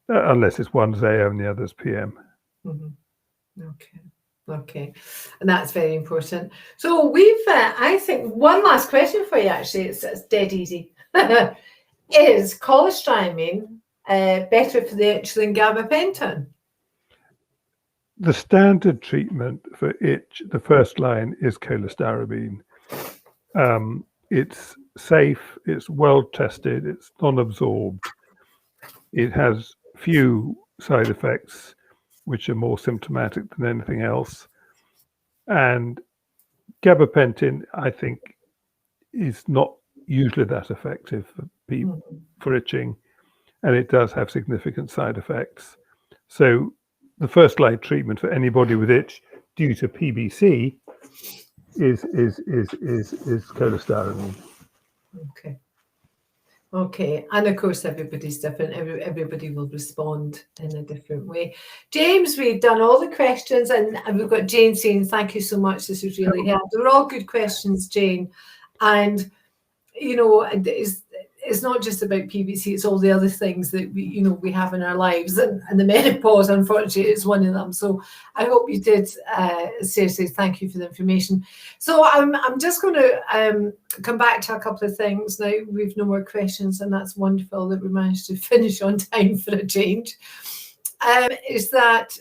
Unless it's one's AM and the other's PM. Okay, and that's very important. So we've, I think, one last question for you. Actually, it's dead easy. Is cholestyramine better for the itch than gabapentin? The standard treatment for itch, the first line, is cholestyramine. It's safe, it's well tested, it's non-absorbed. It has few side effects, which are more symptomatic than anything else. And gabapentin, I think, is not usually that effective for people for itching, and it does have significant side effects. So the first line treatment for anybody with itch due to PBC is cholestyramine. Okay, and of course everybody's different. Everybody will respond in a different way. James, we've done all the questions, and we've got Jane saying thank you so much. This was really helpful. They're all good questions, Jane, and you know, it's not just about PBC, it's all the other things that we have in our lives, and the menopause, unfortunately, is one of them. So I hope you did seriously thank you for the information. So I'm just going to come back to a couple of things now. We've no more questions, and that's wonderful that we managed to finish on time for a change. Is that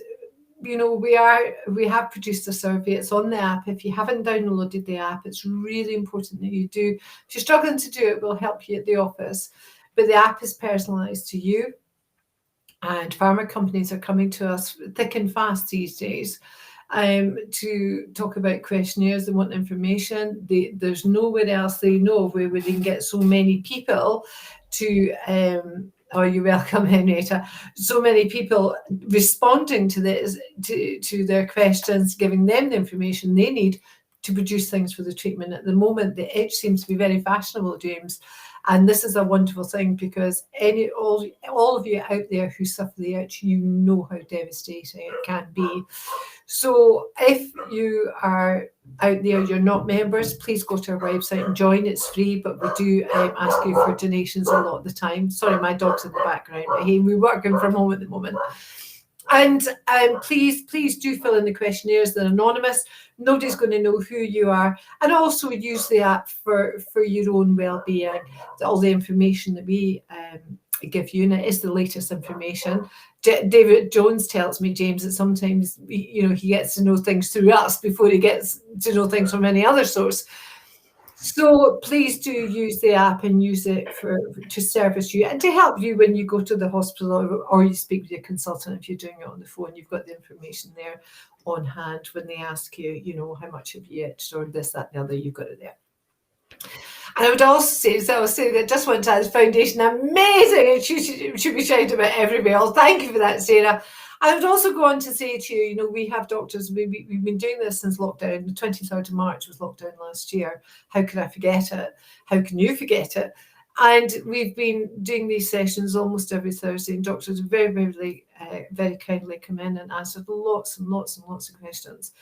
we have produced a survey. It's on the app. If you haven't downloaded the app, it's really important that you do. If you're struggling to do it, we'll help you at the office. But the app is personalised to you. And pharma companies are coming to us thick and fast these days to talk about questionnaires. They want information. There's nowhere else they know of where they can get so many people to... Oh, you're welcome, Henrietta. So many people responding to this, to their questions, giving them the information they need to produce things for the treatment. At the moment, the itch seems to be very fashionable, James. And this is a wonderful thing because all of you out there who suffer the itch, you know how devastating it can be. So if you are out there, you're not members, please go to our website and join. It's free, but we do ask you for donations a lot of the time. Sorry, my dog's in the background, but hey, we're working from home at the moment. And please do fill in the questionnaires. They're anonymous. Nobody's going to know who you are. And also use the app for your own well-being. All the information that we give you, and it is the latest information. David Jones tells me, James, that sometimes he gets to know things through us before he gets to know things from any other source. So please do use the app and use it to service you and to help you when you go to the hospital or you speak with your consultant. If you're doing it on the phone, you've got the information there on hand when they ask you, how much have you itched or this, that, and the other, you've got it there. And I would also say that Just One Chance Foundation, amazing, and should be shouted about everywhere. Well, thank you for that, Sarah. I would also go on to say to you, we have doctors, we've been doing this since lockdown. The 23rd of March was lockdown last year. How could I forget it? How can you forget it? And we've been doing these sessions almost every Thursday, and doctors very, very, very kindly come in and answer lots and lots and lots of questions.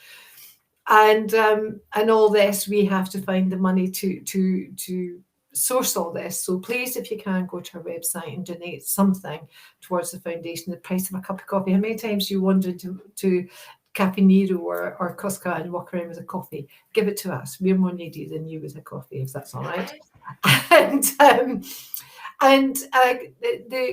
And all this, we have to find the money to source all this. So please, if you can, go to our website and donate something towards the foundation, the price of a cup of coffee. How many times do you wanted to Caffè Nero or Costco and walk around with a coffee. Give it to us. We're more needy than you with a coffee, if that's all right. And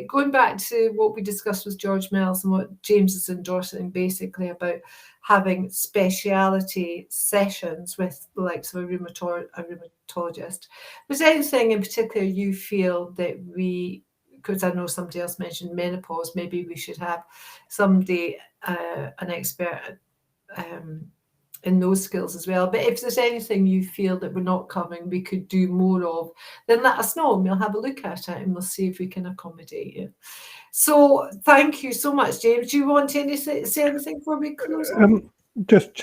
going back to what we discussed with George Mills and what James is endorsing, basically about having speciality sessions with the likes of a rheumatologist. Was there anything in particular you feel that because I know somebody else mentioned menopause, maybe we should have somebody, an expert in those skills as well. But if there's anything you feel that we're not covering, we could do more of, then let us know and we'll have a look at it and we'll see if we can accommodate you. So thank you so much, James. Do you want to say anything before we close? Just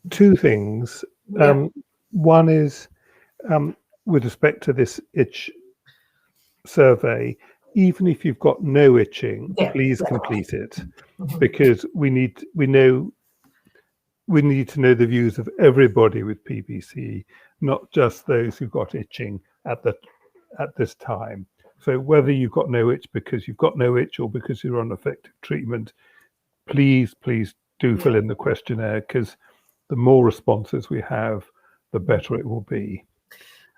two things. Yeah. One is with respect to this itch survey, even if you've got no itching, please complete it, because we need to know the views of everybody with PBC, not just those who've got itching at this time. So whether you've got no itch because you've got no itch or because you're on effective treatment, please do fill in the questionnaire, because the more responses we have, the better it will be.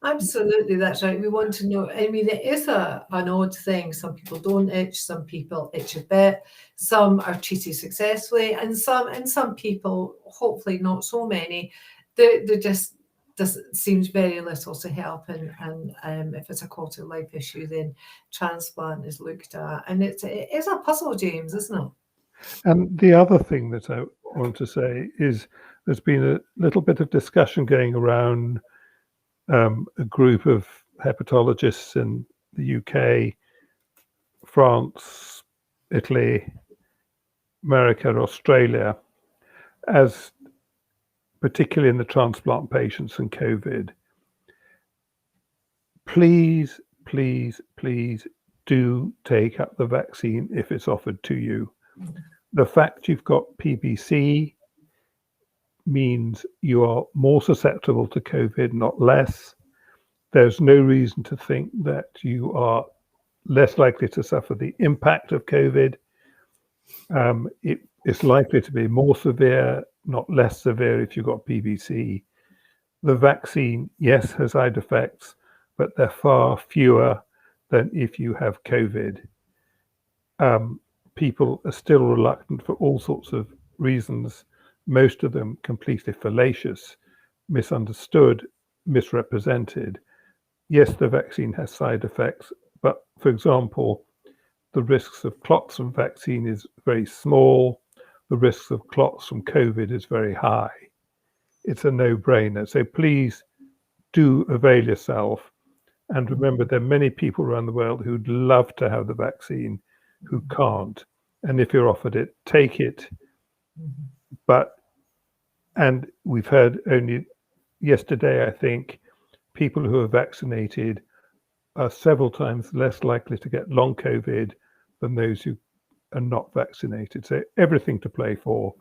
Absolutely, that's right. We want to know. I mean, it is an odd thing. Some people don't itch, some people itch a bit, some are treated successfully, and some people, hopefully not so many, there just seems very little to help. And if it's a quality of life issue, then transplant is looked at. And it's a puzzle, James, isn't it? And the other thing that I want to say is there's been a little bit of discussion going around a group of hepatologists in the UK, France, Italy, America, Australia, as particularly in the transplant patients and COVID. Please do take up the vaccine if it's offered to you. The fact you've got PBC means you are more susceptible to COVID, not less. There's no reason to think that you are less likely to suffer the impact of COVID. It is likely to be more severe, not less severe if you've got PBC. The vaccine, yes, has side effects, but they're far fewer than if you have COVID. People are still reluctant for all sorts of reasons, most of them completely fallacious, misunderstood, misrepresented. Yes, the vaccine has side effects, but for example, the risks of clots from vaccine is very small. The risks of clots from COVID is very high. It's a no-brainer. So please do avail yourself. And remember, there are many people around the world who'd love to have the vaccine who can't. And if you're offered it, take it. And we've heard only yesterday, I think, people who are vaccinated are several times less likely to get long COVID than those who are not vaccinated. So everything to play for.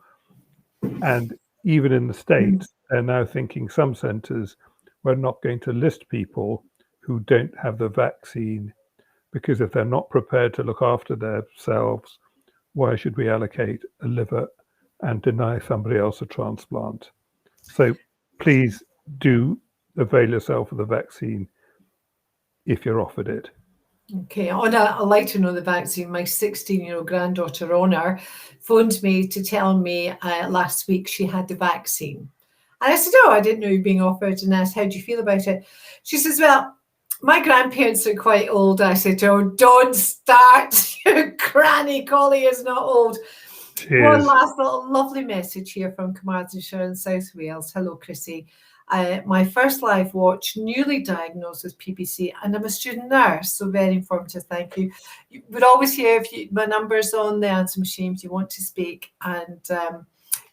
And even in the States, they're now thinking some centers, we're not going to list people who don't have the vaccine, because if they're not prepared to look after themselves, why should we allocate a liver and deny somebody else a transplant? So please do avail yourself of the vaccine if you're offered it. Okay, on a lighter note, the vaccine, my 16-year-old granddaughter Honor phoned me to tell me last week she had the vaccine. And I said, I didn't know you were being offered, and asked, how do you feel about it? She says, well, my grandparents are quite old. I said, don't start. Your granny Collie is not old. Cheers. One last little lovely message here from Carmarthenshire in South Wales. Hello, Chrissy. My first live watch, newly diagnosed with PBC, and I'm a student nurse, so very informative, thank you. You would always hear my number's on the answer machine if you want to speak, and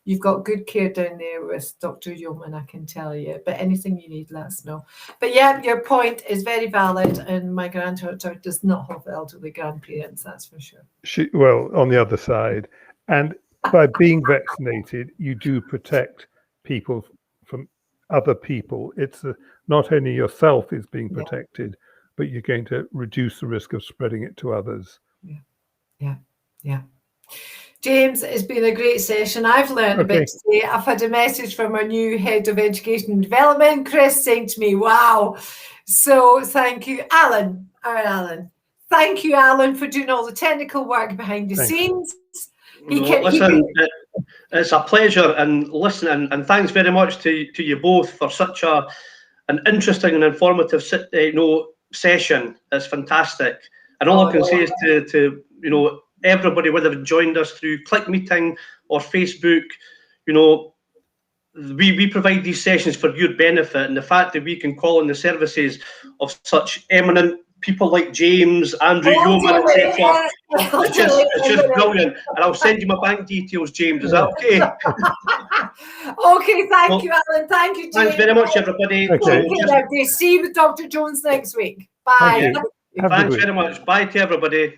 you've got good care down there with Dr. Yeoman, I can tell you. But anything you need, let us know. But yeah, your point is very valid, and my granddaughter does not have elderly grandparents, that's for sure. Well, on the other side, and by being vaccinated, you do protect people from other people. It's not only yourself is being protected, but you're going to reduce the risk of spreading it to others. Yeah. James, it's been a great session. I've learned a Okay. bit today. I've had a message from our new head of education and development, Chris, saying to me, wow. So thank you, Alan. All right, Alan. Thank you, Alan, for doing all the technical work behind the Thanks. scenes. Listen, it's a pleasure, and listen, and thanks very much to you both for such an interesting and informative session. It's fantastic. And all I can say is to everybody, whether they've joined us through Click Meeting or Facebook, we provide these sessions for your benefit, and the fact that we can call on the services of such eminent people like James, Andrew Yeoman, etc. It's just brilliant. And I'll send you my bank details, James. Is that okay? Okay, thank you, Alan. Thank you, James. Thanks very much, everybody. Okay. See you with Dr. Jones next week. Bye. Thank you. Have a good Thanks week. very much. Bye to everybody.